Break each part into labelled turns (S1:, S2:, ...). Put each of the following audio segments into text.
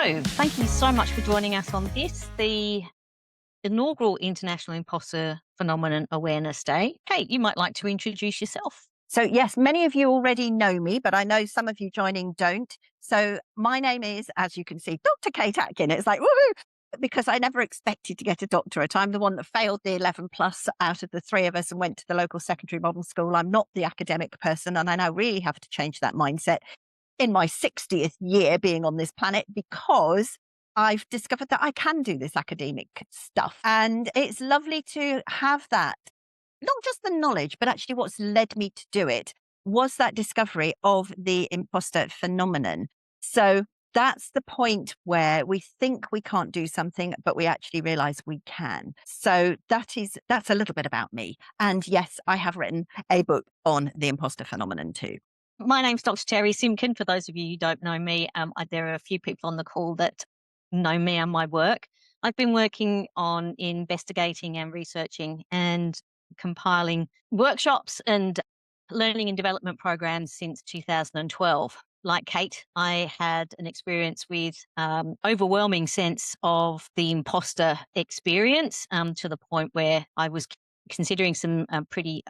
S1: So, thank you so much for joining us on the inaugural International Imposter Phenomenon Awareness Day. Kate, you might like to introduce yourself.
S2: So yes, many of you already know me, but I know some of you joining don't. So my name is, as you can see, Dr. Kate Atkin. It's like, woohoo! Because I never expected to get a doctorate. I'm the one that failed the 11 plus out of the three of us and went to the local secondary model school. I'm not the academic person, and I now really have to change that mindset in my 60th year being on this planet, because I've discovered that I can do this academic stuff. And it's lovely to have that, not just the knowledge, but actually what's led me to do it was that discovery of the imposter phenomenon. So that's the point where we think we can't do something, but we actually realize we can. So that's a little bit about me. And yes, I have written a book on the imposter phenomenon too.
S1: My name's Dr. Terri Simpkin. For those of you who don't know me, there are a few people on the call that know me and my work. I've been working on investigating and researching and compiling workshops and learning and development programs since 2012. Like Kate, I had an experience with overwhelming sense of the imposter experience, to the point where I was considering some pretty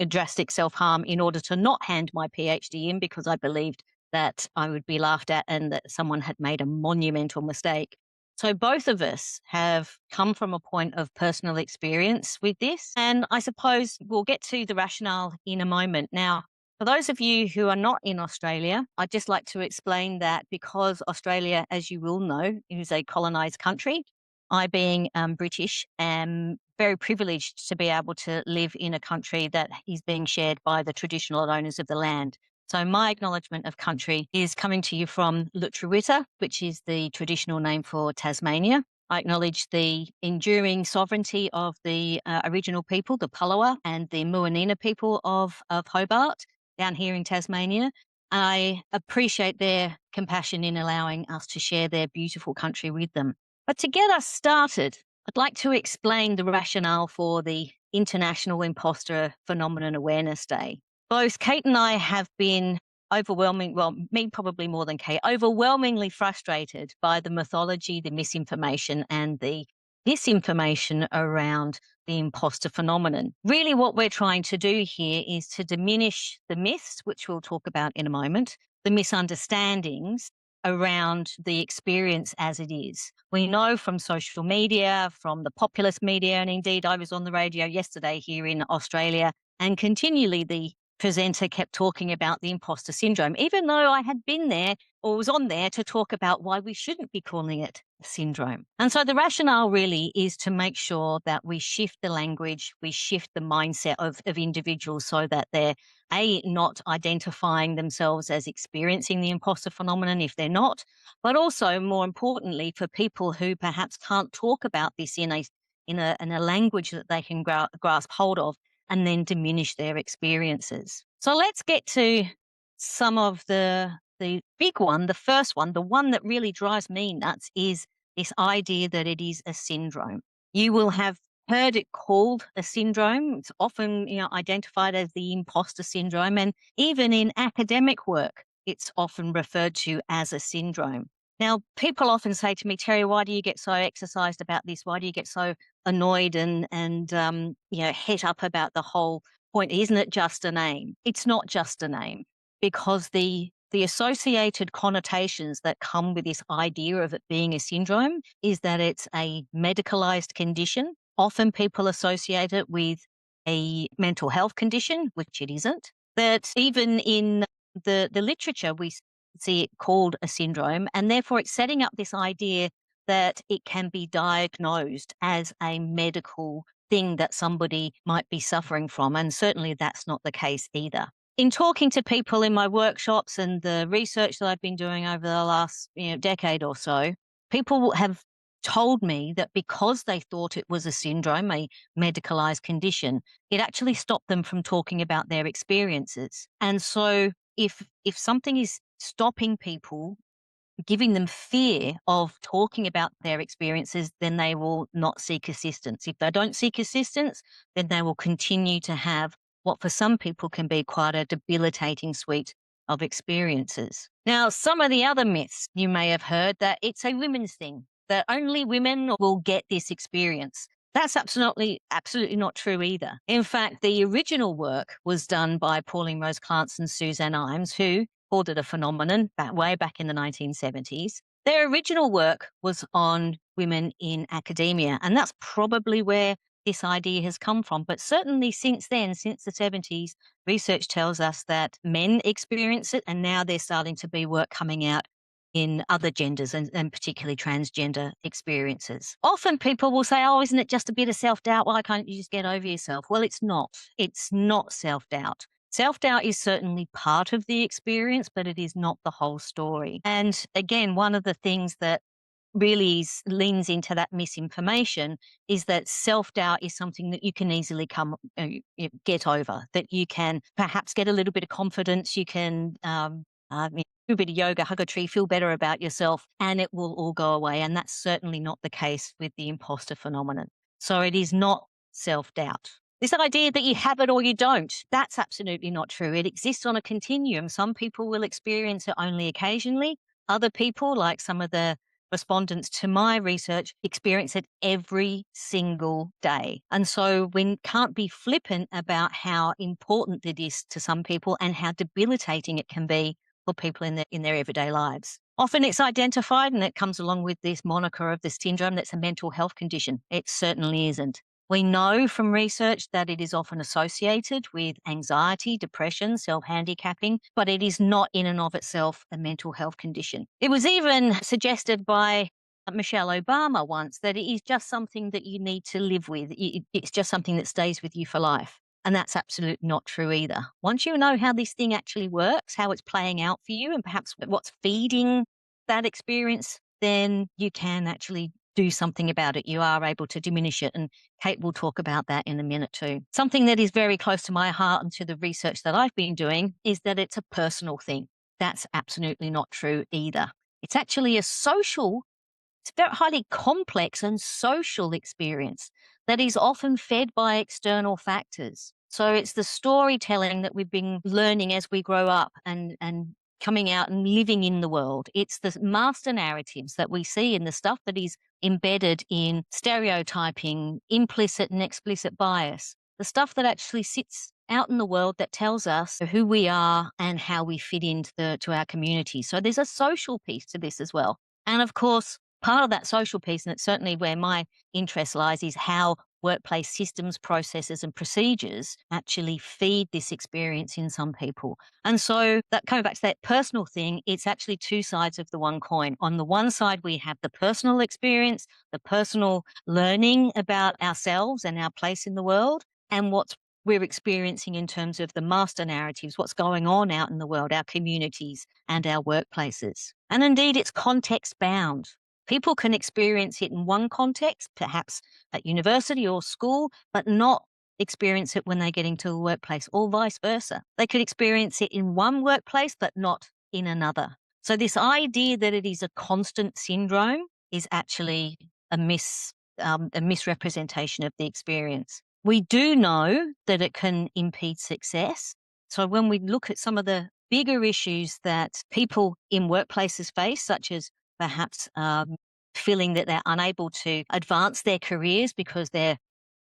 S1: drastic self-harm in order to not hand my PhD in, because I believed that I would be laughed at and that someone had made a monumental mistake. So both of us have come from a point of personal experience with this. And I suppose we'll get to the rationale in a moment. Now, for those of you who are not in Australia, I'd just like to explain that because Australia, as you will know, is a colonised country. I, being British, am very privileged to be able to live in a country that is being shared by the traditional owners of the land. So my acknowledgement of country is coming to you from Lutruwita, which is the traditional name for Tasmania. I acknowledge the enduring sovereignty of the original people, the Palawa and the Muanina people of Hobart down here in Tasmania. I appreciate their compassion in allowing us to share their beautiful country with them. But to get us started, I'd like to explain the rationale for the International Imposter Phenomenon Awareness Day. Both Kate and I have been me probably more than Kate, overwhelmingly frustrated by the mythology, the misinformation, and the disinformation around the imposter phenomenon. Really, what we're trying to do here is to diminish the myths, which we'll talk about in a moment, the misunderstandings around the experience as it is. We know from social media, from the populist media, and indeed I was on the radio yesterday here in Australia, and continually the presenter kept talking about the imposter syndrome, even though I had been there or was on there to talk about why we shouldn't be calling it a syndrome. And so the rationale really is to make sure that we shift the language, we shift the mindset of individuals so that they're not identifying themselves as experiencing the imposter phenomenon if they're not, but also, more importantly, for people who perhaps can't talk about this in a language that they can grasp hold of, and then diminish their experiences. So let's get to some of the big one, the first one, the one that really drives me nuts, is this idea that it is a syndrome. You will have heard it called a syndrome. It's often, identified as the imposter syndrome, and even in academic work, it's often referred to as a syndrome. Now, people often say to me, Terri, why do you get so exercised about this? Why do you get so annoyed and het up about the whole point? Isn't it just a name? It's not just a name, because the associated connotations that come with this idea of it being a syndrome is that it's a medicalized condition. Often people associate it with a mental health condition, which it isn't. That even in the literature, we see it called a syndrome, and therefore it's setting up this idea that it can be diagnosed as a medical thing that somebody might be suffering from, and certainly that's not the case either. In talking to people in my workshops and the research that I've been doing over the last decade or so, people have told me that because they thought it was a syndrome, a medicalized condition, it actually stopped them from talking about their experiences. And so if something is stopping people, giving them fear of talking about their experiences, then they will not seek assistance. If they don't seek assistance, then they will continue to have what for some people can be quite a debilitating suite of experiences. Now, some of the other myths you may have heard that it's a women's thing, that only women will get this experience. That's absolutely not true either. In fact, the original work was done by Pauline Rose Clance and Suzanne Imes, who called it a phenomenon way back in the 1970s. Their original work was on women in academia, and that's probably where this idea has come from. But certainly since then, since the 70s, research tells us that men experience it, and now there's starting to be work coming out in other genders and particularly transgender experiences. Often people will say, oh, isn't it just a bit of self doubt? Why can't you just get over yourself? Well, it's not. It's not self doubt. Self doubt is certainly part of the experience, but it is not the whole story. And again, one of the things that really leans into that misinformation is that self-doubt is something that you can easily get over, that you can perhaps get a little bit of confidence, you can do a bit of yoga, hug a tree, feel better about yourself, and it will all go away. And that's certainly not the case with the imposter phenomenon. So it is not self-doubt. This idea that you have it or you don't, that's absolutely not true. It exists on a continuum. Some people will experience it only occasionally. Other people, like some of the respondents to my research, experience it every single day. And so we can't be flippant about how important it is to some people and how debilitating it can be for people in their everyday lives. Often it's identified and it comes along with this moniker of the syndrome that's a mental health condition. It certainly isn't. We know from research that it is often associated with anxiety, depression, self-handicapping, but it is not in and of itself a mental health condition. It was even suggested by Michelle Obama once that it is just something that you need to live with. It's just something that stays with you for life. And that's absolutely not true either. Once you know how this thing actually works, how it's playing out for you, and perhaps what's feeding that experience, then you can actually do something about it. You are able to diminish it. And Kate will talk about that in a minute too. Something that is very close to my heart and to the research that I've been doing is that it's a personal thing. That's absolutely not true either. It's actually it's a very highly complex and social experience that is often fed by external factors. So it's the storytelling that we've been learning as we grow up and coming out and living in the world. It's the master narratives that we see in the stuff that is embedded in stereotyping, implicit and explicit bias, the stuff that actually sits out in the world that tells us who we are and how we fit into to our community. So there's a social piece to this as well. And of course, part of that social piece, and it's certainly where my interest lies, is how workplace systems, processes, and procedures actually feed this experience in some people. And so that coming back to that personal thing, it's actually two sides of the one coin. On the one side, we have the personal experience, the personal learning about ourselves and our place in the world, and what we're experiencing in terms of the master narratives, what's going on out in the world, our communities and our workplaces. And indeed, it's context bound. People can experience it in one context, perhaps at university or school, but not experience it when they get into the workplace, or vice versa. They could experience it in one workplace, but not in another. So this idea that it is a constant syndrome is actually a misrepresentation of the experience. We do know that it can impede success. So when we look at some of the bigger issues that people in workplaces face, such as perhaps feeling that they're unable to advance their careers because they're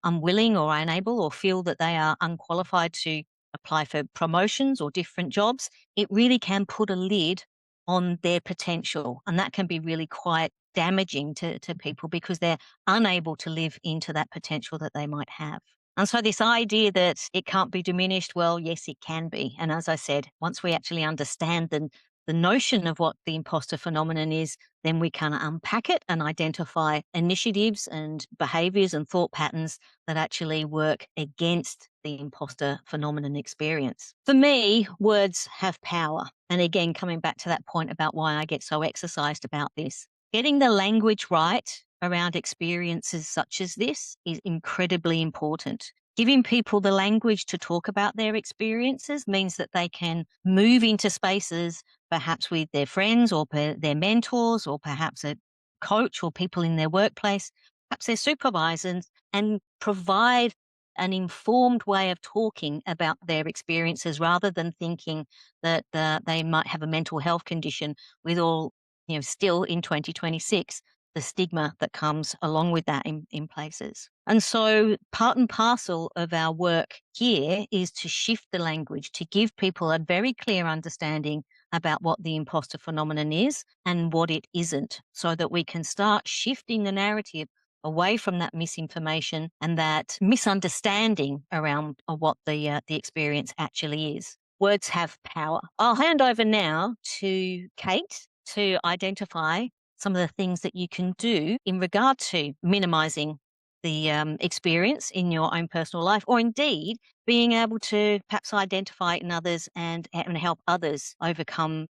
S1: unwilling or unable, or feel that they are unqualified to apply for promotions or different jobs, it really can put a lid on their potential. And that can be really quite damaging to people because they're unable to live into that potential that they might have. And so this idea that it can't be diminished, well, yes, it can be. And as I said, once we actually understand the notion of what the imposter phenomenon is, then we can unpack it and identify initiatives and behaviors and thought patterns that actually work against the imposter phenomenon experience. For me, words have power. And again, coming back to that point about why I get so exercised about this, getting the language right around experiences such as this is incredibly important. Giving people the language to talk about their experiences means that they can move into spaces, perhaps with their friends or their mentors, or perhaps a coach or people in their workplace, perhaps their supervisors, and provide an informed way of talking about their experiences rather than thinking that they might have a mental health condition, with all, still in 2026, the stigma that comes along with that in places. And so part and parcel of our work here is to shift the language, to give people a very clear understanding about what the imposter phenomenon is and what it isn't, so that we can start shifting the narrative away from that misinformation and that misunderstanding around what the experience actually is. Words have power. I'll hand over now to Kate to identify some of the things that you can do in regard to minimizing the experience in your own personal life, or indeed being able to perhaps identify it in others and help others overcome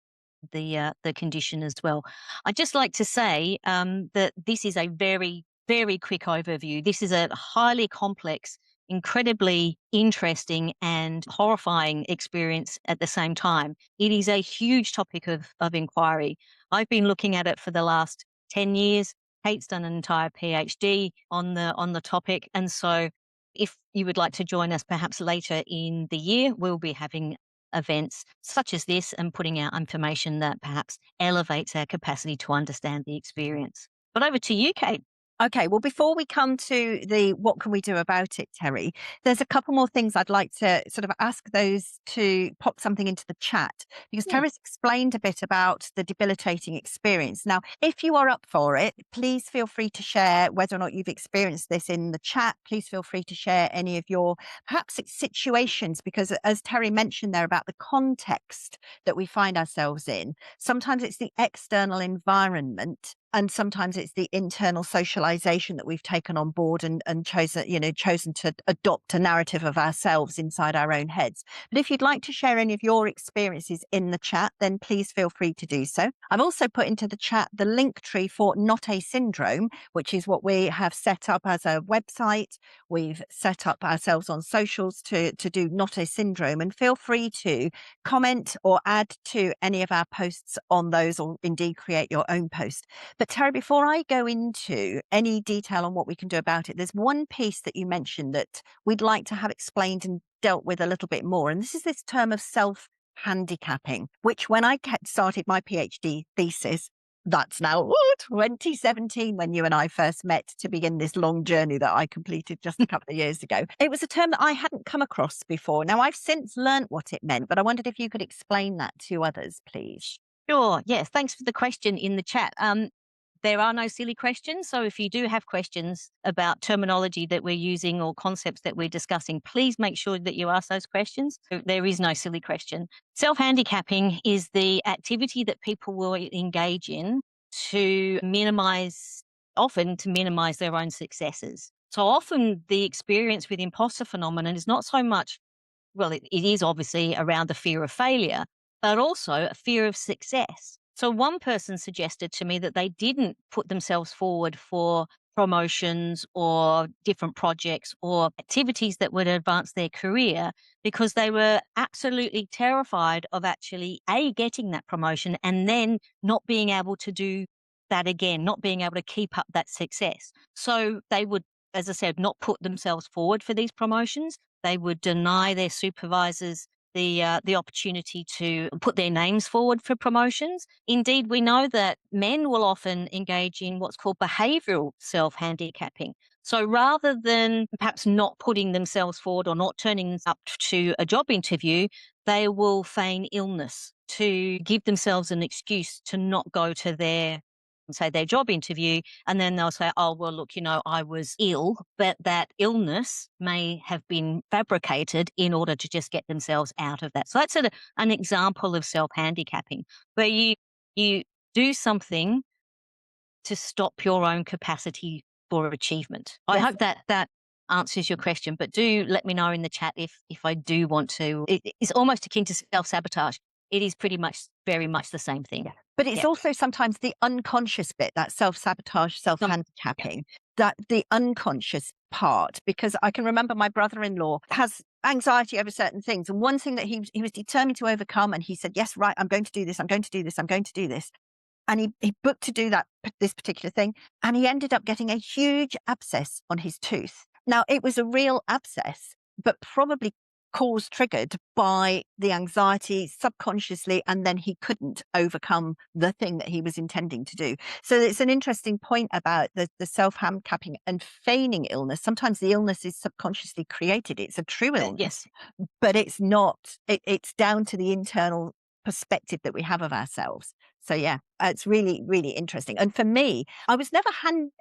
S1: the condition as well. I'd just like to say that this is a very, very quick overview. This is a highly complex, incredibly interesting and horrifying experience at the same time. It is a huge topic of inquiry. I've been looking at it for the last 10 years. Kate's done an entire PhD on the topic. And so if you would like to join us perhaps later in the year, we'll be having events such as this and putting out information that perhaps elevates our capacity to understand the experience. But over to you, Kate.
S2: Okay, well, before we come to the what can we do about it, Terri, there's a couple more things I'd like to sort of ask those to pop something into the chat, because
S1: Yeah.
S2: Terry's explained a bit about the debilitating experience. Now, if you are up for it, please feel free to share whether or not you've experienced this in the chat. Please feel free to share any of your perhaps it's situations, because as Terry mentioned there about the context that we find ourselves in, sometimes it's the external environment and sometimes it's the internal socialization that we've taken on board and chosen to adopt a narrative of ourselves inside our own heads. But if you'd like to share any of your experiences in the chat, then please feel free to do so. I've also put into the chat the link tree for Not a Syndrome, which is what we have set up as a website. We've set up ourselves on socials to do Not a Syndrome, and feel free to comment or add to any of our posts on those, or indeed create your own post. But Terry, before I go into any detail on what we can do about it, there's one piece that you mentioned that we'd like to have explained and dealt with a little bit more. And this is this term of self-handicapping, which when I started my PhD thesis, that's now 2017 when you and I first met to begin this long journey that I completed just a couple of years ago. It was a term that I hadn't come across before. Now, I've since learnt what it meant, but I wondered if you could explain that to others, please.
S1: Sure. Yes. Thanks for the question in the chat. There are no silly questions. So if you do have questions about terminology that we're using or concepts that we're discussing, please make sure that you ask those questions. There is no silly question. Self-handicapping is the activity that people will engage in often to minimize their own successes. So often the experience with imposter phenomenon is not so much, well, it is obviously around the fear of failure, but also a fear of success. So one person suggested to me that they didn't put themselves forward for promotions or different projects or activities that would advance their career because they were absolutely terrified of actually getting that promotion and then not being able to do that again, not being able to keep up that success. So they would, as I said, not put themselves forward for these promotions. They would deny their supervisors the opportunity to put their names forward for promotions. Indeed, we know that men will often engage in what's called behavioural self-handicapping. So rather than perhaps not putting themselves forward or not turning up to a job interview, they will feign illness to give themselves an excuse to not go to their job interview, and then they'll say, oh, well, look, I was ill, but that illness may have been fabricated in order to just get themselves out of that. So that's an example of self-handicapping, where you do something to stop your own capacity for achievement. I
S2: Yes.
S1: hope that answers your question, but do let me know in the chat if I do want to. It's almost akin to self-sabotage. It is very much the same thing.
S2: But it's
S1: Yeah.
S2: also sometimes the unconscious bit, that self-sabotage,
S1: Yeah.
S2: self-handicapping, that the unconscious part, because I can remember my brother-in-law has anxiety over certain things. And one thing that he was determined to overcome, and he said, yes, right, I'm going to do this, I'm going to do this, I'm going to do this. And he booked to do this particular thing. And he ended up getting a huge abscess on his tooth. Now, it was a real abscess, but probably caused triggered by the anxiety subconsciously, and then he couldn't overcome the thing that he was intending to do. So it's an interesting point about the self handicapping and feigning illness. Sometimes the illness is subconsciously created. It's a true illness,
S1: Yes.
S2: but it's not. It's down to the internal perspective that we have of ourselves. So yeah, it's really, really interesting. And for me, I was never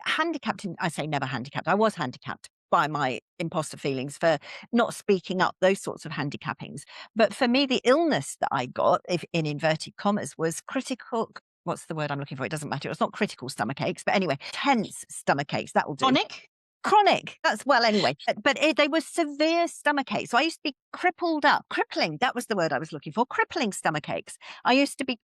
S2: handicapped. I say never handicapped. I was handicapped by my imposter feelings for not speaking up, those sorts of handicappings. But for me, the illness that I got, if in inverted commas, was critical. What's the word I'm looking for? It doesn't matter. It's not critical stomach aches, but anyway, tense stomach aches. That will do.
S1: Chronic?
S2: Chronic, that's well anyway, but they were severe stomach aches. So I used to be crippled up, crippling, that was the word I was looking for, crippling stomach aches. I used to be,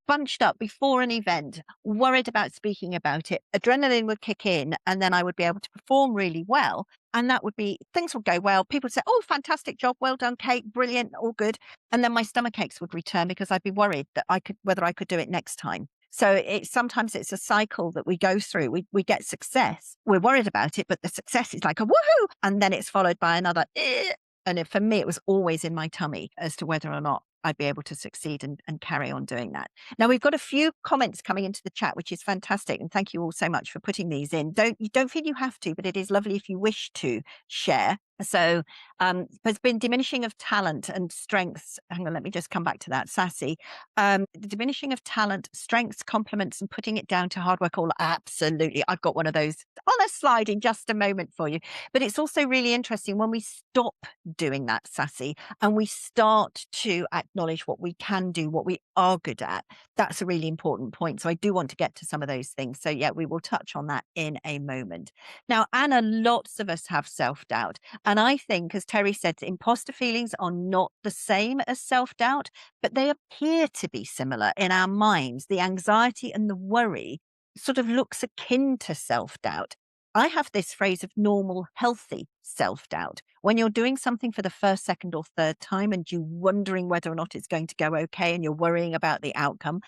S2: bunched up before an event, worried about speaking about it. Adrenaline would kick in, and then I would be able to perform really well. And that would be, things would go well. People would say, "Oh, fantastic job, well done, Kate, brilliant, all good." And then my stomach aches would return because I'd be worried that whether I could do it next time. So sometimes it's a cycle that we go through. We get success. We're worried about it, but the success is like a woohoo, and then it's followed by another. "Eh." And for me, it was always in my tummy as to whether or not I'd be able to succeed and carry on doing that. Now we've got a few comments coming into the chat, which is fantastic, and thank you all so much for putting these in. Don't feel you have to, but it is lovely if you wish to share. So there's been diminishing of talent and strengths. Hang on, let me just come back to that. Sassy. The diminishing of talent, strengths, compliments, and putting it down to hard work. All absolutely. I've got one of those on a slide in just a moment for you. But it's also really interesting when we stop doing that, Sassy, and we start to acknowledge what we can do, what we are good at. That's a really important point. So I do want to get to some of those things. So yeah, we will touch on that in a moment. Now, Anna, lots of us have self doubt. And I think, as Terry said, imposter feelings are not the same as self doubt, but they appear to be similar in our minds. The anxiety and the worry sort of looks akin to self doubt. I have this phrase of normal, healthy self doubt. When you're doing something for the first, second, or third time and you're wondering whether or not it's going to go okay and you're worrying about the outcome,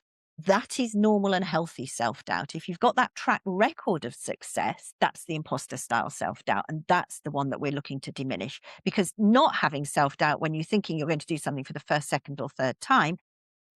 S2: that is normal and healthy self doubt. If you've got that track record of success, that's the imposter style self doubt. And that's the one that we're looking to diminish, because not having self doubt when you're thinking you're going to do something for the first, second, or third time,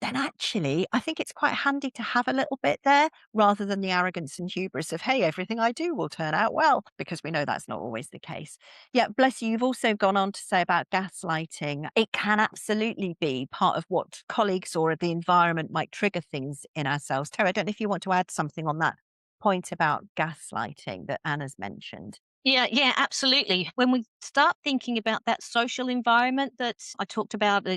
S2: then actually, I think it's quite handy to have a little bit there rather than the arrogance and hubris of, hey, everything I do will turn out well, because we know that's not always the case. Yeah, bless you. You've also gone on to say about gaslighting. It can absolutely be part of what colleagues or the environment might trigger things in ourselves. Terry, I don't know if you want to add something on that point about gaslighting that Anna's mentioned.
S1: Yeah, yeah, absolutely. When we start thinking about that social environment that I talked about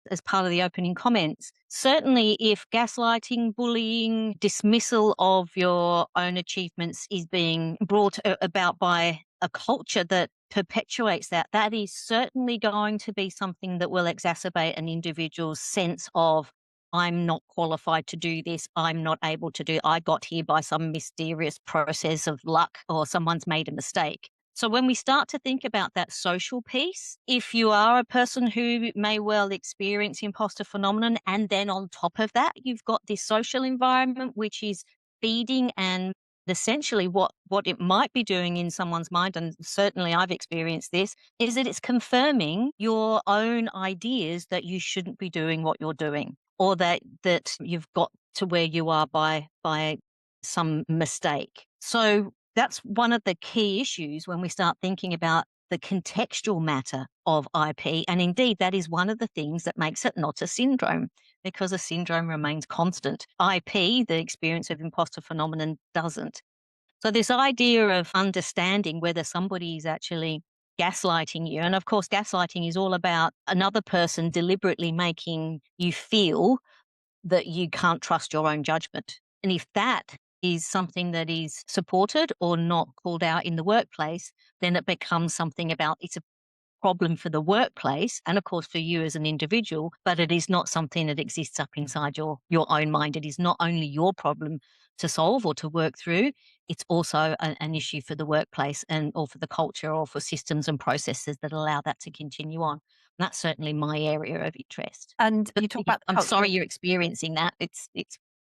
S1: as part of the opening comments, certainly if gaslighting, bullying, dismissal of your own achievements is being brought about by a culture that perpetuates that, that is certainly going to be something that will exacerbate an individual's sense of, I'm not qualified to do this. I'm not able to do. I got here by some mysterious process of luck, or someone's made a mistake. So when we start to think about that social piece, if you are a person who may well experience imposter phenomenon, and then on top of that, you've got this social environment which is feeding and essentially what it might be doing in someone's mind, and certainly I've experienced this, is that it's confirming your own ideas that you shouldn't be doing what you're doing, or that you've got to where you are by some mistake. So that's one of the key issues when we start thinking about the contextual matter of IP. And indeed, that is one of the things that makes it not a syndrome, because a syndrome remains constant. IP, the experience of imposter phenomenon, doesn't. So this idea of understanding whether somebody is actually gaslighting you, and of course, gaslighting is all about another person deliberately making you feel that you can't trust your own judgment. And if that is something that is supported or not called out in the workplace, then it becomes something about, it's a problem for the workplace and of course for you as an individual, but it is not something that exists up inside your own mind. It is not only your problem to solve or to work through, it's also an issue for the workplace and or for the culture or for systems and processes that allow that to continue on. And that's certainly my area of interest.
S2: And
S1: But
S2: you talk about the
S1: I'm
S2: culture.
S1: sorry you're experiencing that. It's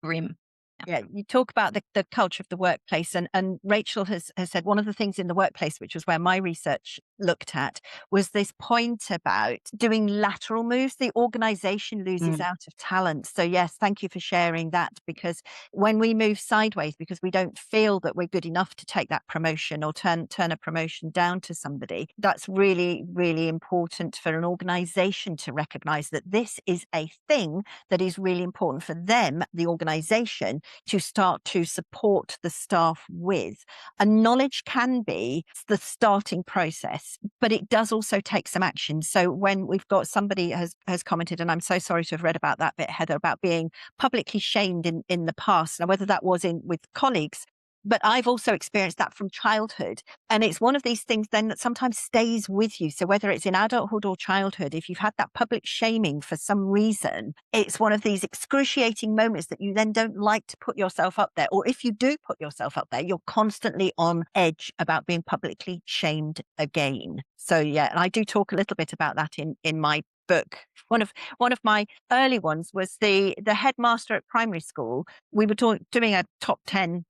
S1: grim.
S2: Yeah, you talk about the culture of the workplace, and Rachel has said one of the things in the workplace, which was where my research looked at, was this point about doing lateral moves. The organization loses
S1: Mm,
S2: out of talent. So yes, thank you for sharing that, because when we move sideways because we don't feel that we're good enough to take that promotion or turn a promotion down to somebody, that's really, really important for an organization to recognize that this is a thing that is really important for them, the organization, to start to support the staff with. And knowledge can be the starting process, but it does also take some action. So when we've got somebody has commented, and I'm so sorry to have read about that bit, Heather, about being publicly shamed in the past, now whether that was in with colleagues, but I've also experienced that from childhood. And it's one of these things then that sometimes stays with you. So whether it's in adulthood or childhood, if you've had that public shaming for some reason, it's one of these excruciating moments that you then don't like to put yourself up there. Or if you do put yourself up there, you're constantly on edge about being publicly shamed again. So yeah, and I do talk a little bit about that in my book. One of my early ones was the headmaster at primary school. We were doing a top 10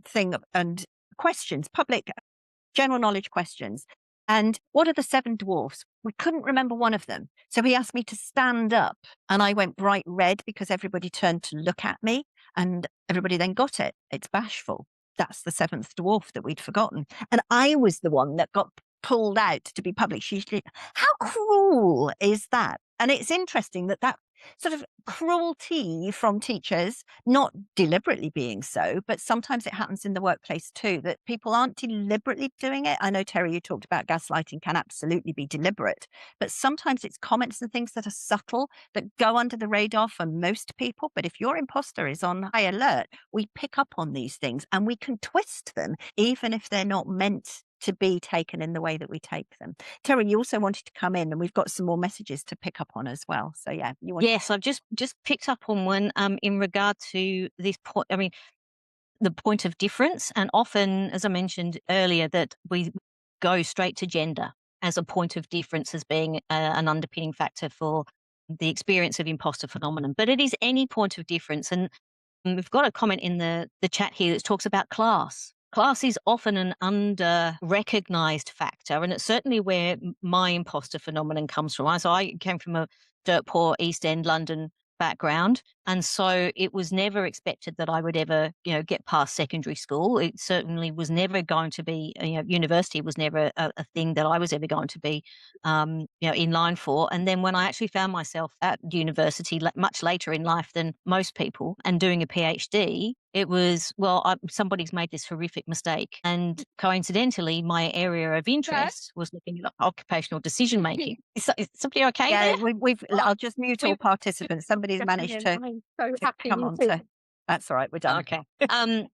S2: thing and questions, public general knowledge questions. And what are the seven dwarfs? We couldn't remember one of them. So he asked me to stand up, and I went bright red because everybody turned to look at me, and everybody then got it. It's bashful. That's the seventh dwarf that we'd forgotten. And I was the one that got pulled out to be public. How cruel is that? And it's interesting that sort of cruelty from teachers, not deliberately being so, but sometimes it happens in the workplace too, that people aren't deliberately doing it. I know, Terry, you talked about gaslighting can absolutely be deliberate, but sometimes it's comments and things that are subtle that go under the radar for most people. But if your imposter is on high alert, we pick up on these things and we can twist them, even if they're not meant to be taken in the way that we take them. Terry, you also wanted to come in, and we've got some more messages to pick up on as well. So yeah, you want.
S1: yes, I've just picked up on one in regard to this point. I mean, the point of difference, and often, as I mentioned earlier, that we go straight to gender as a point of difference as being an underpinning factor for the experience of imposter phenomenon. But it is any point of difference, and we've got a comment in the chat here that talks about class. Class is often an under recognized factor, and it's certainly where my imposter phenomenon comes from. So I came from a dirt poor East End London background, and so it was never expected that I would ever, get past secondary school. It certainly was never going to be, university was never a thing that I was ever going to be, in line for. And then when I actually found myself at university much later in life than most people and doing a PhD, it was, well, somebody's made this horrific mistake. And coincidentally, my area of interest was looking at occupational decision making. Is somebody okay
S2: Yeah,
S1: there?
S2: we've. I'll just mute all participants. Somebody's managed to come on to. That's all right. We're done.
S1: Okay.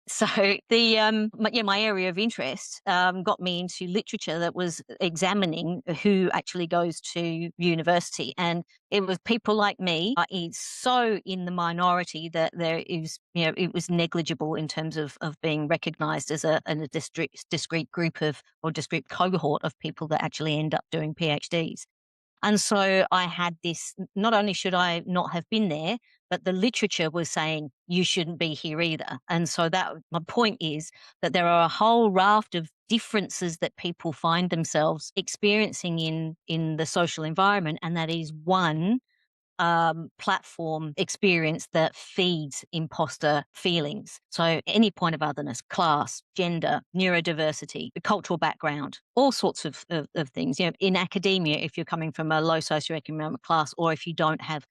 S1: So the my area of interest got me into literature that was examining who actually goes to university, and it was people like me. It's so in the minority that there is, it was negligible in terms of being recognised as a discrete group of or discrete cohort of people that actually end up doing PhDs. And so I had this, not only should I not have been there, but the literature was saying you shouldn't be here either. And so that my point is that there are a whole raft of differences that people find themselves experiencing in the social environment. And that is one platform experience that feeds imposter feelings. So any point of otherness, class, gender, neurodiversity, cultural background, all sorts of things. In academia, if you're coming from a low socioeconomic class, or if you don't have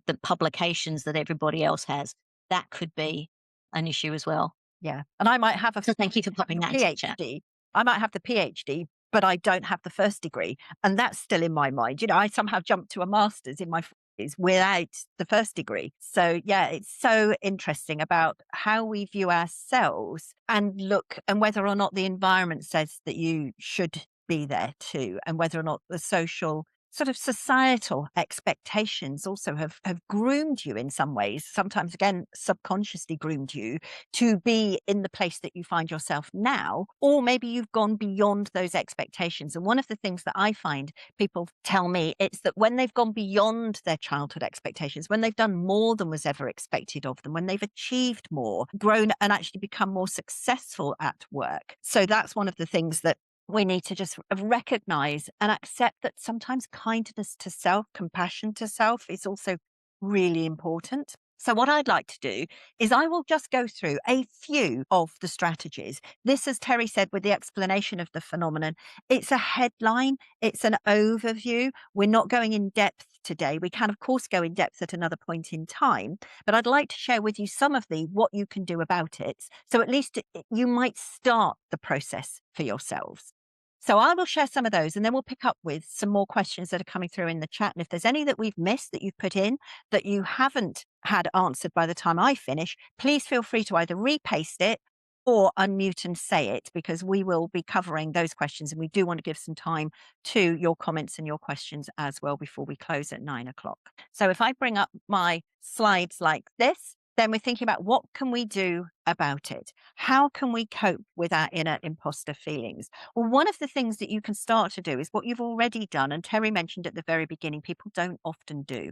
S1: the publications that everybody else has, that could be an issue as well.
S2: Yeah, and I might have a
S1: So thank you for popping that into the chat.
S2: PhD. I might have the PhD, but I don't have the first degree, and that's still in my mind. I somehow jumped to a master's in my 40s without the first degree. So yeah, it's so interesting about how we view ourselves and look, and whether or not the environment says that you should be there too, and whether or not the social sort of societal expectations also have groomed you in some ways, sometimes again subconsciously groomed you to be in the place that you find yourself now, or maybe you've gone beyond those expectations. And one of the things that I find people tell me, it's that when they've gone beyond their childhood expectations, when they've done more than was ever expected of them, when they've achieved more, grown and actually become more successful at work. So that's one of the things that we need to just recognize and accept, that sometimes kindness to self, compassion to self is also really important. So, what I'd like to do is I will just go through a few of the strategies. This, as Terry said, with the explanation of the phenomenon, it's a headline, it's an overview. We're not going in depth today. We can, of course, go in depth at another point in time, but I'd like to share with you some of the what you can do about it. So, at least you might start the process for yourselves. So I will share some of those, and then we'll pick up with some more questions that are coming through in the chat. And if there's any that we've missed that you've put in that you haven't had answered by the time I finish, please feel free to either repaste it or unmute and say it, because we will be covering those questions. And we do want to give some time to your comments and your questions as well before we close at 9 o'clock. So if I bring up my slides like this, then we're thinking about what can we do about it? How can we cope with our inner imposter feelings? Well, one of the things that you can start to do is what you've already done, and Terry mentioned at the very beginning, people don't often do.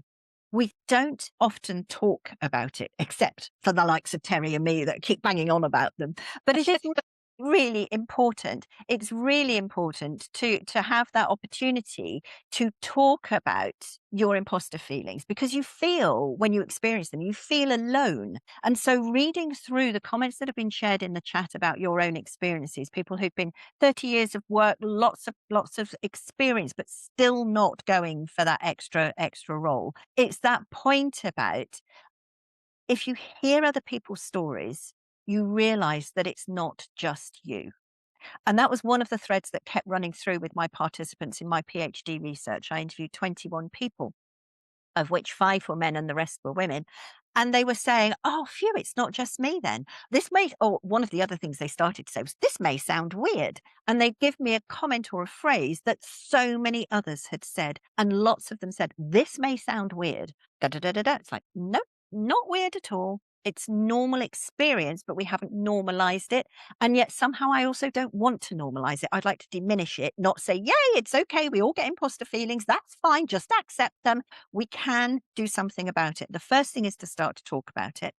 S2: We don't often talk about it, except for the likes of Terry and me that keep banging on about them. But it is really important. It's really important to have that opportunity to talk about your imposter feelings, because you feel, when you experience them, you feel alone. And so reading through the comments that have been shared in the chat about your own experiences, people who've been 30 years of work, lots of experience, but still not going for that extra role. It's that point about, if you hear other people's stories, you realize that it's not just you. And that was one of the threads that kept running through with my participants in my PhD research. I interviewed 21 people, of which 5 were men and the rest were women. And they were saying, oh, phew, it's not just me then. This may, or one of the other things they started to say was, this may sound weird. And they'd give me a comment or a phrase that so many others had said. And lots of them said, this may sound weird. Da, da, da, da, da. It's like, no, not weird at all. It's normal experience, but we haven't normalized it. And yet somehow I also don't want to normalize it. I'd like to diminish it, not say, yay, it's okay. We all get imposter feelings. That's fine. Just accept them. We can do something about it. The first thing is to start to talk about it.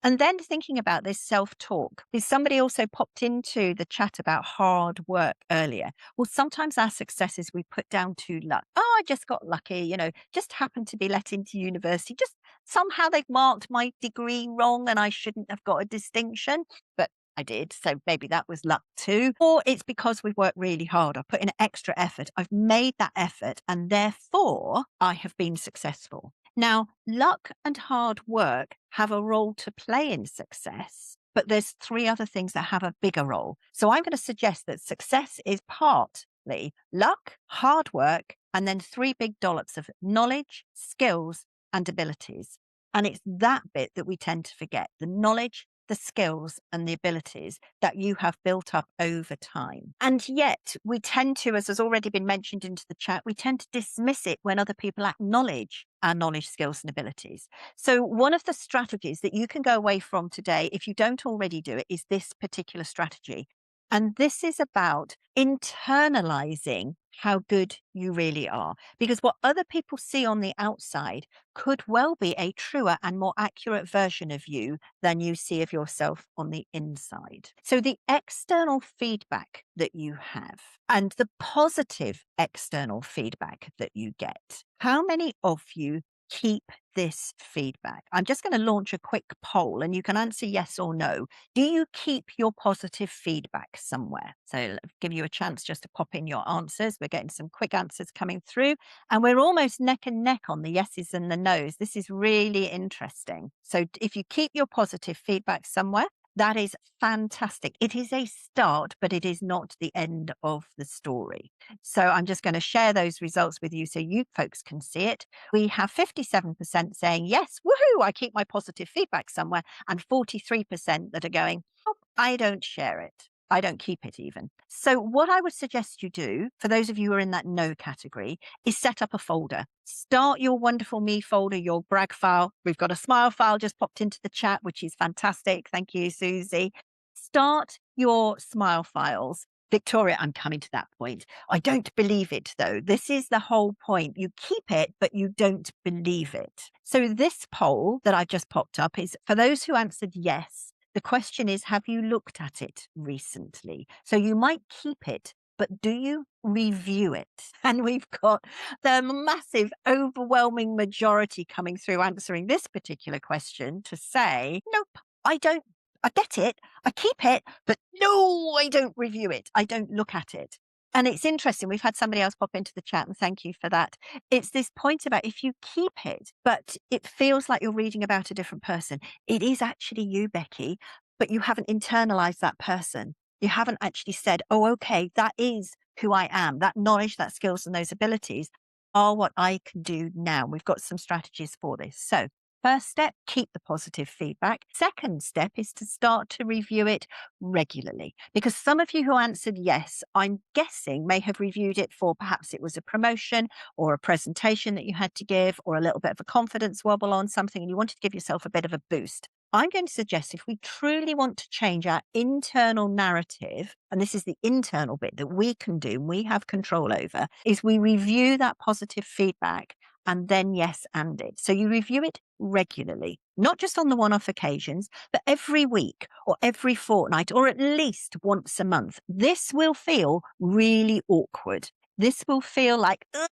S2: And then thinking about this self-talk, because somebody also popped into the chat about hard work earlier. Well, sometimes our successes we put down to luck. Oh, I just got lucky, just happened to be let into university. Just somehow they've marked my degree wrong and I shouldn't have got a distinction, but I did. So maybe that was luck too. Or it's because we've worked really hard. I've put in extra effort. I've made that effort and therefore I have been successful. Now, luck and hard work have a role to play in success, but there's 3 other things that have a bigger role. So I'm going to suggest that success is partly luck, hard work, and then 3 big dollops of knowledge, skills, and abilities. And it's that bit that we tend to forget, the knowledge, the skills, and the abilities that you have built up over time. And yet we tend to, as has already been mentioned into the chat, we tend to dismiss it when other people acknowledge our knowledge, skills, and abilities. So one of the strategies that you can go away from today, if you don't already do it, is this particular strategy. And this is about internalizing how good you really are. Because what other people see on the outside could well be a truer and more accurate version of you than you see of yourself on the inside. So the external feedback that you have and the positive external feedback that you get, how many of you keep this feedback? I'm just going to launch a quick poll and you can answer yes or no. Do you keep your positive feedback somewhere? So I'll give you a chance just to pop in your answers. We're getting some quick answers coming through and we're almost neck and neck on the yeses and the nos. This is really interesting. So if you keep your positive feedback somewhere, that is fantastic. It is a start, but it is not the end of the story. So I'm just going to share those results with you so you folks can see it. We have 57% saying, yes, woohoo, I keep my positive feedback somewhere, and 43% that are going, oh, I don't share it. I don't keep it even. So, what I would suggest you do, for those of you who are in that no category, is set up a folder. Start your wonderful me folder, your brag file. We've got a smile file just popped into the chat, which is fantastic. Thank you, Susie. Start your smile files. Victoria, I'm coming to that point. I don't believe it though. This is the whole point. You keep it, but you don't believe it. So, this poll that I've just popped up is for those who answered yes. The question is, have you looked at it recently? So you might keep it, but do you review it? And we've got the massive, overwhelming majority coming through answering this particular question to say, nope, I don't. I get it. I keep it, but no, I don't review it. I don't look at it. And it's interesting. We've had somebody else pop into the chat, and thank you for that. It's this point about if you keep it, but it feels like you're reading about a different person, it is actually you, Becky, but you haven't internalized that person. You haven't actually said, oh, okay, that is who I am. That knowledge, that skills, and those abilities are what I can do now. We've got some strategies for this. So, first step, keep the positive feedback. Second step is to start to review it regularly. Because some of you who answered yes, I'm guessing may have reviewed it for perhaps it was a promotion or a presentation that you had to give or a little bit of a confidence wobble on something and you wanted to give yourself a bit of a boost. I'm going to suggest if we truly want to change our internal narrative, and this is the internal bit that we can do, we have control over, is we review that positive feedback and then yes and it. So you review it regularly, not just on the one-off occasions, but every week or every fortnight or at least once a month. This will feel really awkward. This will feel like, ugh,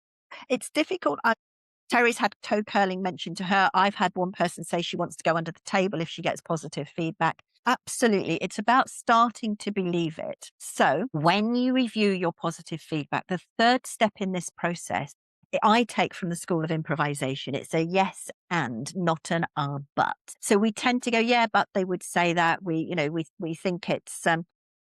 S2: it's difficult. Terri's had toe curling mentioned to her. I've had one person say she wants to go under the table if she gets positive feedback. Absolutely. It's about starting to believe it. So when you review your positive feedback, the third step in this process, I take from the School of Improvisation. It's a yes and, not an but. So we tend to go, yeah, but they would say that. We think it's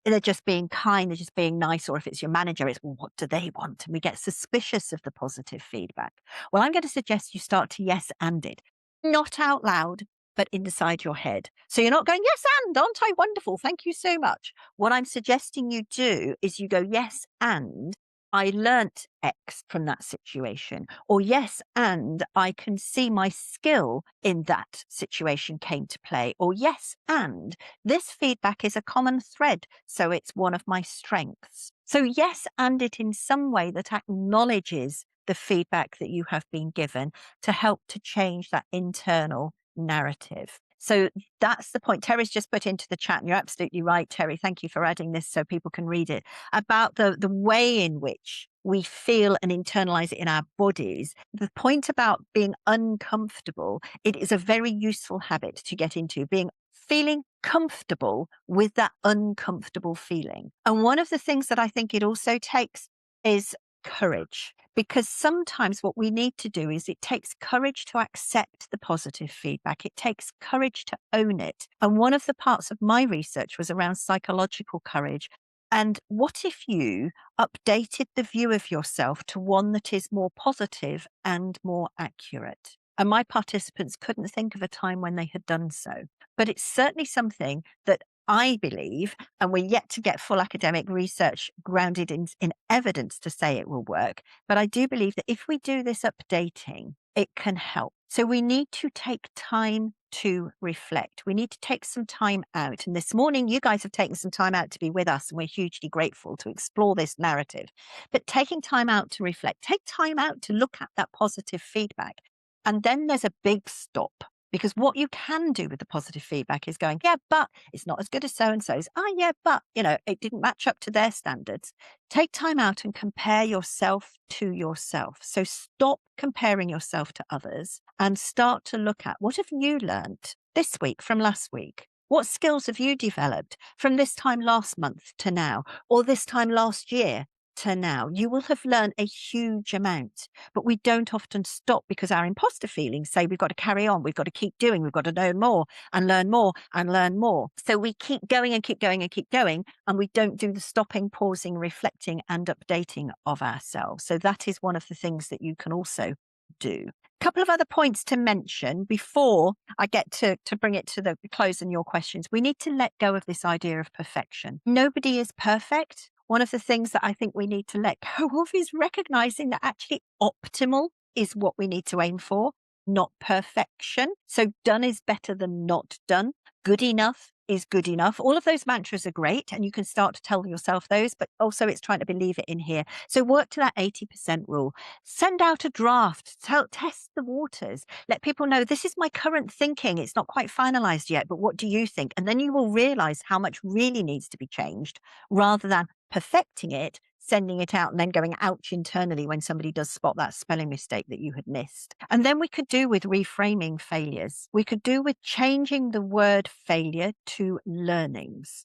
S2: they're just being kind, they're just being nice, or if it's your manager, it's, well, what do they want? And we get suspicious of the positive feedback. Well, I'm going to suggest you start to yes and it, not out loud, but inside your head. So you're not going, yes and, aren't I wonderful? Thank you so much. What I'm suggesting you do is you go, yes and I learnt X from that situation, or yes and I can see my skill in that situation came to play, or yes and this feedback is a common thread, so it's one of my strengths. So, yes, and it in some way that acknowledges the feedback that you have been given to help to change that internal narrative. So that's the point. Terry's just put into the chat, and you're absolutely right, Terry. Thank you for adding this so people can read it about the way in which we feel and internalize it in our bodies. The point about being uncomfortable, it is a very useful habit to get into, feeling comfortable with that uncomfortable feeling. And one of the things that I think it also takes is courage, because sometimes what we need to do is it takes courage to accept the positive feedback. It takes courage to own it. And one of the parts of my research was around psychological courage. And what if you updated the view of yourself to one that is more positive and more accurate? And my participants couldn't think of a time when they had done so. But it's certainly something that I believe, and we're yet to get full academic research grounded in evidence to say it will work. But I do believe that if we do this updating, it can help. So we need to take time to reflect. We need to take some time out. And this morning, you guys have taken some time out to be with us, and we're hugely grateful to explore this narrative. But taking time out to reflect, take time out to look at that positive feedback. And then there's a big stop. Because what you can do with the positive feedback is going, yeah, but it's not as good as so and so's. Ah, yeah, but, it didn't match up to their standards. Take time out and compare yourself to yourself. So stop comparing yourself to others and start to look at what have you learned this week from last week? What skills have you developed from this time last month to now, or this time last year to now? You will have learned a huge amount, but we don't often stop because our imposter feelings say we've got to carry on, we've got to keep doing, we've got to know more and learn more and learn more. So we keep going and keep going and keep going, and we don't do the stopping, pausing, reflecting and updating of ourselves. So that is one of the things that you can also do. Couple of other points to mention before I get to bring it to the close in your questions. We need to let go of this idea of perfection. Nobody is perfect. One of the things that I think we need to let go of is recognizing that actually optimal is what we need to aim for, not perfection. So done is better than not done. Good enough is good enough. All of those mantras are great, and you can start to tell yourself those, but also it's trying to believe it in here. So work to that 80% rule. Send out a draft, test the waters, let people know this is my current thinking. It's not quite finalized yet, but what do you think? And then you will realize how much really needs to be changed rather than perfecting it, sending it out and then going ouch internally when somebody does spot that spelling mistake that you had missed. And then we could do with reframing failures. We could do with changing the word failure to learnings.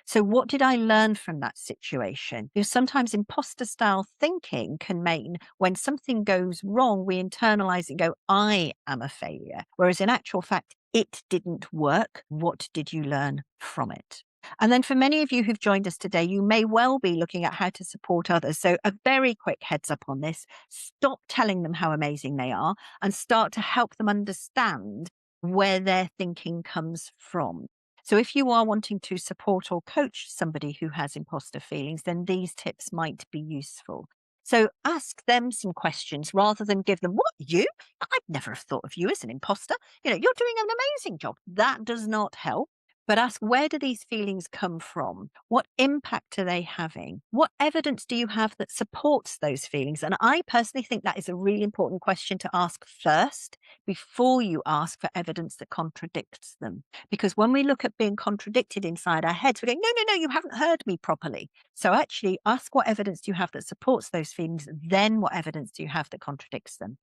S2: So, what did I learn from that situation? Because sometimes imposter style thinking can mean when something goes wrong, we internalize it and go, I am a failure. Whereas in actual fact, it didn't work. What did you learn from it? And then for many of you who've joined us today, you may well be looking at how to support others. So, a very quick heads up on this: stop telling them how amazing they are and start to help them understand where their thinking comes from. So if you are wanting to support or coach somebody who has imposter feelings, then these tips might be useful. So ask them some questions rather than give them, what, you? I'd never have thought of you as an imposter. You're doing an amazing job. That does not help. But ask, where do these feelings come from? What impact are they having? What evidence do you have that supports those feelings? And I personally think that is a really important question to ask first before you ask for evidence that contradicts them. Because when we look at being contradicted inside our heads, we're going, no, no, no, you haven't heard me properly. So actually ask, what evidence do you have that supports those feelings? Then what evidence do you have that contradicts them?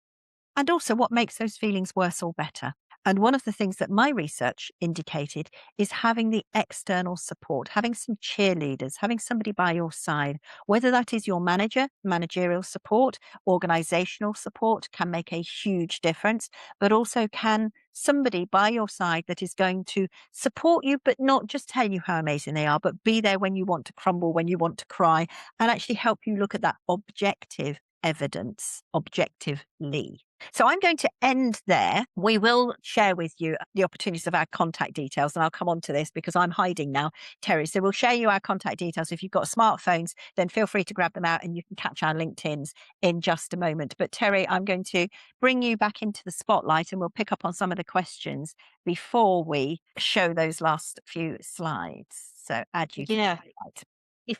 S2: And also, what makes those feelings worse or better? And one of the things that my research indicated is having the external support, having some cheerleaders, having somebody by your side, whether that is your manager, managerial support, organizational support can make a huge difference, but also can somebody by your side that is going to support you, but not just tell you how amazing they are, but be there when you want to crumble, when you want to cry, and actually help you look at that objective evidence objectively. So I'm going to end there. We will share with you the opportunities of our contact details, and I'll come on to this because I'm hiding now, Terry. So we'll share you our contact details. If you've got smartphones, then feel free to grab them out and you can catch our LinkedIns in just a moment. But Terry, I'm going to bring you back into the spotlight and we'll pick up on some of the questions before we show those last few slides. So add you to the
S1: Yeah.
S2: spotlight.
S1: If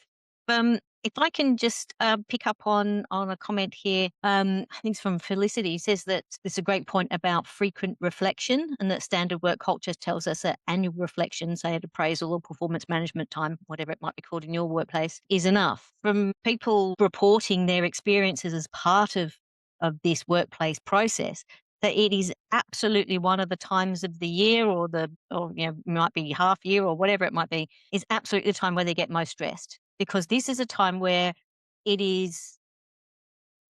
S1: if I can just pick up on a comment here, I think it's from Felicity. He says that it's a great point about frequent reflection, and that standard work culture tells us that annual reflection, say at appraisal or performance management time, whatever it might be called in your workplace, is enough. From people reporting their experiences as part of this workplace process, that it is absolutely one of the times of the year, or might be half year or whatever it might be, is absolutely the time where they get most stressed, because this is a time where it is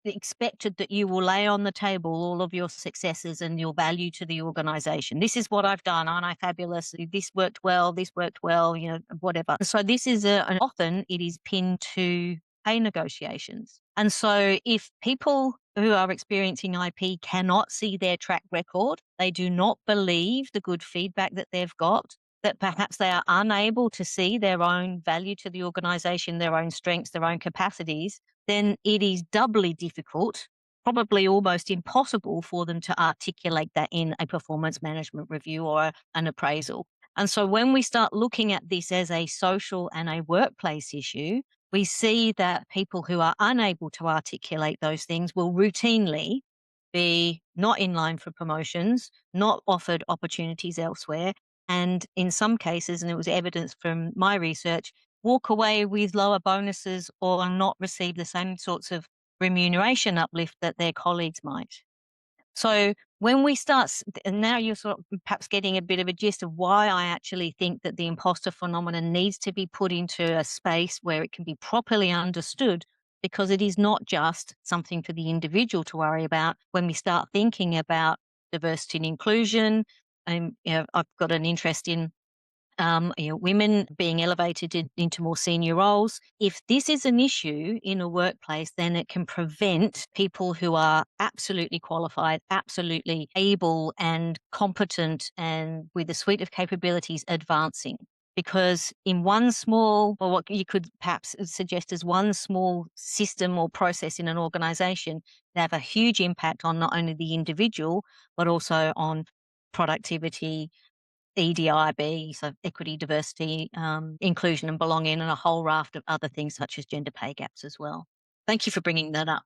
S1: expected that you will lay on the table all of your successes and your value to the organization. This is what I've done. Aren't I fabulous? This worked well. This worked well, whatever. So this is and often it is pinned to pay negotiations. And so if people who are experiencing IP cannot see their track record, they do not believe the good feedback that they've got, that perhaps they are unable to see their own value to the organization, their own strengths, their own capacities, then it is doubly difficult, probably almost impossible for them to articulate that in a performance management review or an appraisal. And so when we start looking at this as a social and a workplace issue, we see that people who are unable to articulate those things will routinely be not in line for promotions, not offered opportunities elsewhere, and in some cases, and it was evidence from my research, walk away with lower bonuses or not receive the same sorts of remuneration uplift that their colleagues might. So when we start, and now you're sort of perhaps getting a bit of a gist of why I actually think that the imposter phenomenon needs to be put into a space where it can be properly understood, because it is not just something for the individual to worry about. When we start thinking about diversity and inclusion, I've got an interest in women being elevated into more senior roles. If this is an issue in a workplace, then it can prevent people who are absolutely qualified, absolutely able and competent and with a suite of capabilities advancing. Because in one small, or what you could perhaps suggest as one small system or process in an organization, they have a huge impact on not only the individual, but also on productivity, EDIB, so equity, diversity, inclusion and belonging, and a whole raft of other things such as gender pay gaps as well. Thank you for bringing that up.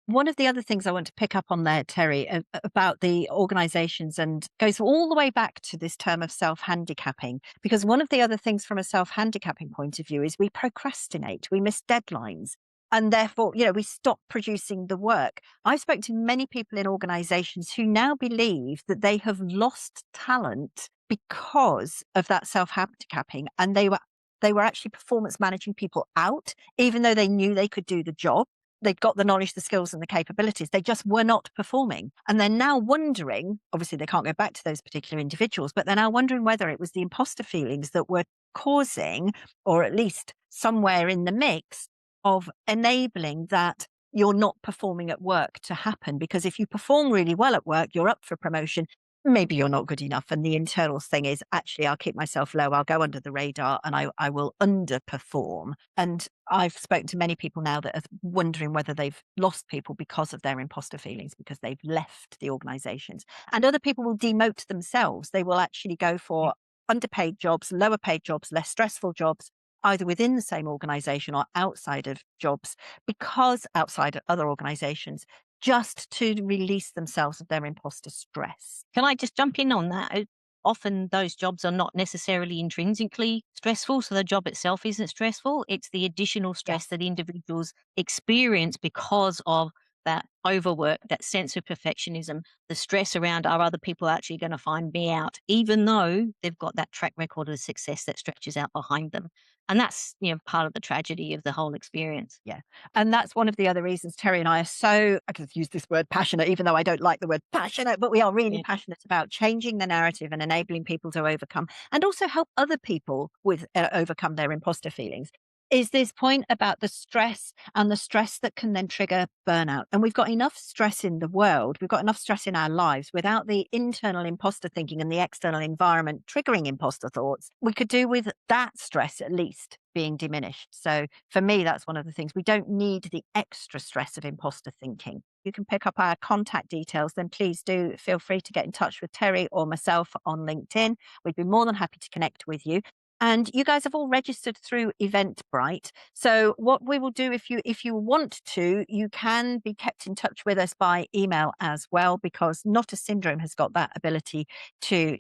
S2: One of the other things I want to pick up on there, Terry, about the organizations and goes all the way back to this term of self handicapping, because one of the other things from a self handicapping point of view is we procrastinate, we miss deadlines. And therefore, we stop producing the work. I've spoken to many people in organizations who now believe that they have lost talent because of that self handicapping. And they were actually performance managing people out, even though they knew they could do the job. They'd got the knowledge, the skills and the capabilities. They just were not performing. And they're now wondering, obviously they can't go back to those particular individuals, but they're now wondering whether it was the imposter feelings that were causing, or at least somewhere in the mix of enabling that you're not performing at work to happen. Because if you perform really well at work, you're up for promotion. Maybe you're not good enough. And the internal thing is actually, I'll keep myself low. I'll go under the radar and I will underperform. And I've spoken to many people now that are wondering whether they've lost people because of their imposter feelings, because they've left the organizations. And other people will demote themselves. They will actually go for underpaid jobs, lower paid jobs, less stressful jobs, either within the same organization or outside of jobs, because outside of other organizations, just to release themselves of their imposter stress.
S1: Can I just jump in on that? Often those jobs are not necessarily intrinsically stressful, so the job itself isn't stressful. It's the additional stress
S2: Yes.
S1: that individuals experience because of that overwork, that sense of perfectionism, the stress around are other people actually going to find me out, even though they've got that track record of success that stretches out behind them. And that's part of the tragedy of the whole experience.
S2: Yeah. And that's one of the other reasons Terry and I are so, I could use this word passionate, even though I don't like the word passionate, but we are really
S1: Yeah.
S2: passionate about changing the narrative and enabling people to overcome and also help other people with overcome their imposter feelings. Is this point about the stress and the stress that can then trigger burnout? And we've got enough stress in the world, we've got enough stress in our lives without the internal imposter thinking and the external environment triggering imposter thoughts. We could do with that stress at least being diminished. So for me, that's one of the things. We don't need the extra stress of imposter thinking. You can pick up our contact details, then please do feel free to get in touch with Terry or myself on LinkedIn. We'd be more than happy to connect with you. And you guys have all registered through Eventbrite. So what we will do, if you want to, you can be kept in touch with us by email as well, because Not a Syndrome has got that ability to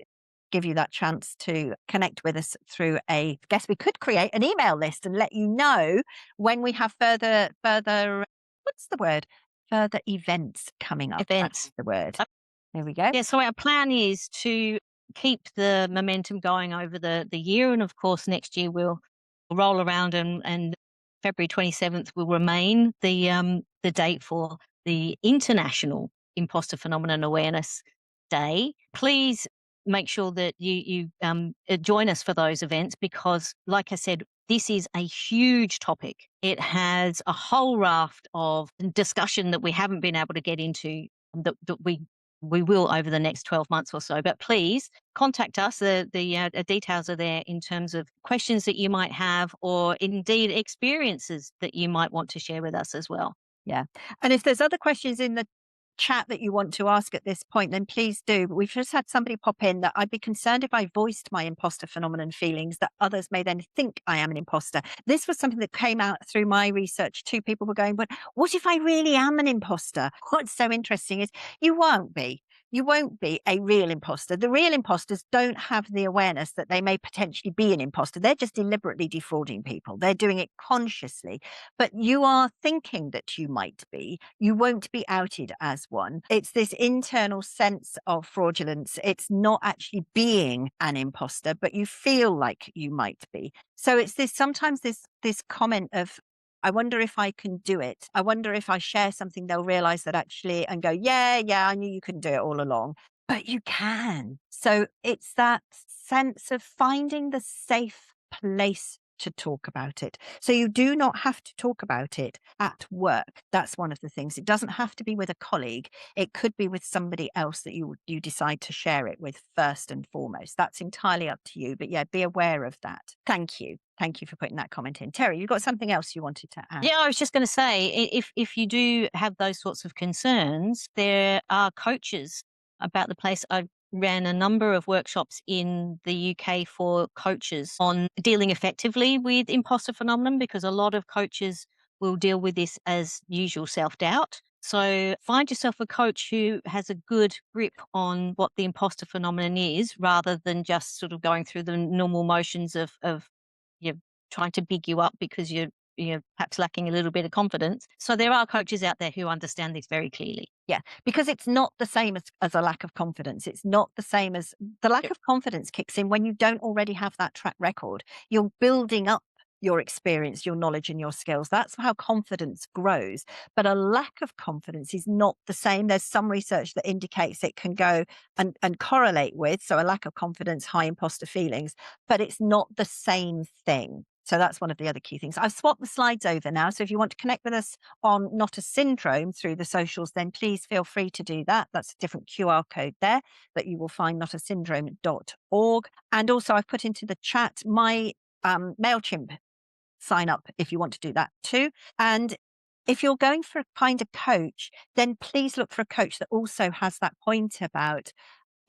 S2: give you that chance to connect with us through I guess we could create an email list and let you know when we have further, what's the word? Further events coming up. That's
S1: Events.
S2: the word.
S1: Uh,
S2: There we go.
S1: Yeah, so our plan is to keep the momentum going over the year. And of course, next year we'll roll around and February 27th will remain the date for the International Imposter Phenomenon Awareness Day. Please make sure that you join us for those events because, like I said, this is a huge topic. It has a whole raft of discussion that we haven't been able to get into that we will over the next 12 months or so. But please contact us. The details are there in terms of questions that you might have or indeed experiences that you might want to share with us as well.
S2: Yeah. And if there's other questions in the chat that you want to ask at this point, then please do. But we've just had somebody pop in that I'd be concerned if I voiced my imposter phenomenon feelings that others may then think I am an imposter. This was something that came out through my research. Two people were going, but what if I really am an imposter? What's so interesting is you won't be. You won't be a real imposter. The real imposters don't have the awareness that they may potentially be an imposter. They're just deliberately defrauding people. They're doing it consciously. But you are thinking that you might be. You won't be outed as one. It's this internal sense of fraudulence. It's not actually being an imposter, but you feel like you might be. So it's this sometimes this comment of, I wonder if I can do it. I wonder if I share something, they'll realize that actually and go, yeah, I knew you couldn't do it all along. But you can. So it's that sense of finding the safe place to talk about it. So you do not have to talk about it at work. That's one of the things. It doesn't have to be with a colleague. It could be with somebody else that you decide to share it with first and foremost. That's entirely up to you. But yeah, be aware of that. Thank you. Thank you for putting that comment in. Terry, you've got something else you wanted to add?
S1: Yeah, I was just going to say, if you do have those sorts of concerns, there are coaches about the place. I ran a number of workshops in the UK for coaches on dealing effectively with imposter phenomenon, because a lot of coaches will deal with this as usual self-doubt. So find yourself a coach who has a good grip on what the imposter phenomenon is, rather than just sort of going through the normal motions of you know, trying to big you up because you're perhaps lacking a little bit of confidence. So there are coaches out there who understand this very clearly.
S2: Yeah, because it's not the same as a lack of confidence. It's not the same as the lack
S1: Yep.
S2: of confidence kicks in when you don't already have that track record. You're building up your experience, your knowledge, and your skills. That's how confidence grows. But a lack of confidence is not the same. There's some research that indicates it can go and correlate with. So a lack of confidence, high imposter feelings, but it's not the same thing. So that's one of the other key things. I've swapped the slides over now. So if you want to connect with us on Not a Syndrome through the socials, then please feel free to do that. That's a different QR code there that you will find, notasyndrome.org. And also I've put into the chat my MailChimp sign up if you want to do that too. And if you're going for a kind of coach, then please look for a coach that also has that point about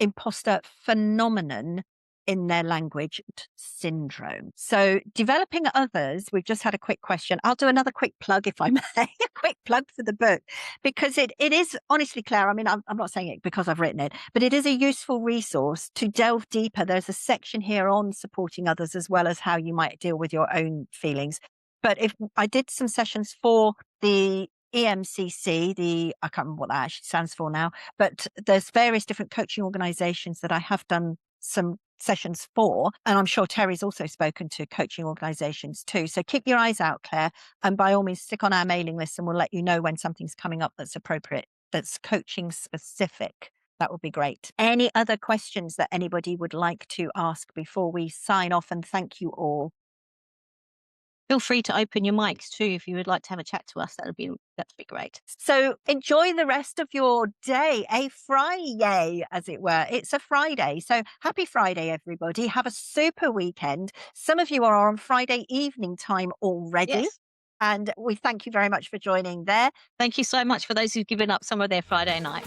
S2: imposter phenomenon in their language, syndrome. So developing others, we've just had a quick question. I'll do another quick plug if I may, a quick plug for the book, because it is honestly, Claire, I mean, I'm not saying it because I've written it, but it is a useful resource to delve deeper. There's a section here on supporting others as well as how you might deal with your own feelings. But if I did some sessions for the EMCC, I can't remember what that actually stands for now, but there's various different coaching organizations that I have done some sessions for. And I'm sure Terry's also spoken to coaching organizations too. So keep your eyes out, Claire. And by all means, stick on our mailing list and we'll let you know when something's coming up that's appropriate, that's coaching specific. That would be great. Any other questions that anybody would like to ask before we sign off and thank you all?
S1: Feel free to open your mics too if you would like to have a chat to us. That'd be great.
S2: So enjoy the rest of your day, a Friday, as it were. It's a Friday. So happy Friday, everybody. Have a super weekend. Some of you are on Friday evening time already.
S1: Yes.
S2: And we thank you very much for joining there.
S1: Thank you so much for those who've given up some of their Friday night.